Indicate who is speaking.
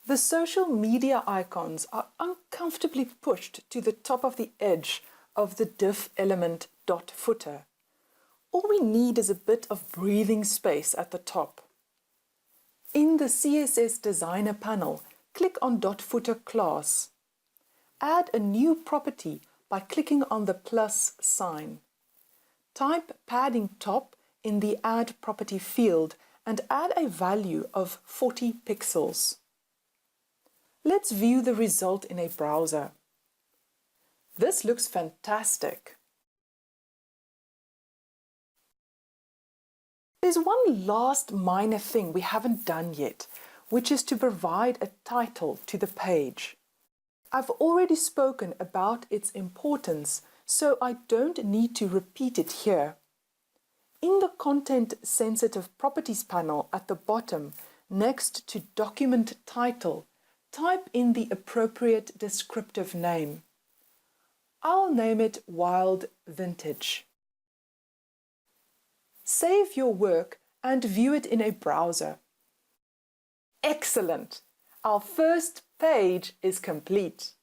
Speaker 1: The social media icons are uncomfortably pushed to the top of the edge of the div element dot footer. All we need is a bit of breathing space at the top. In the CSS Designer panel, click on dot footer class. Add a new property by clicking on the plus sign. Type padding top in the Add Property field and add a value of 40 pixels. Let's view the result in a browser. This looks fantastic. There's one last minor thing we haven't done yet, which is to provide a title to the page. I've already spoken about its importance, so I don't need to repeat it here. In the Content Sensitive Properties panel at the bottom, next to Document Title, type in the appropriate descriptive name. I'll name it Wild Vintage. Save your work and view it in a browser. Excellent! Our first page is complete.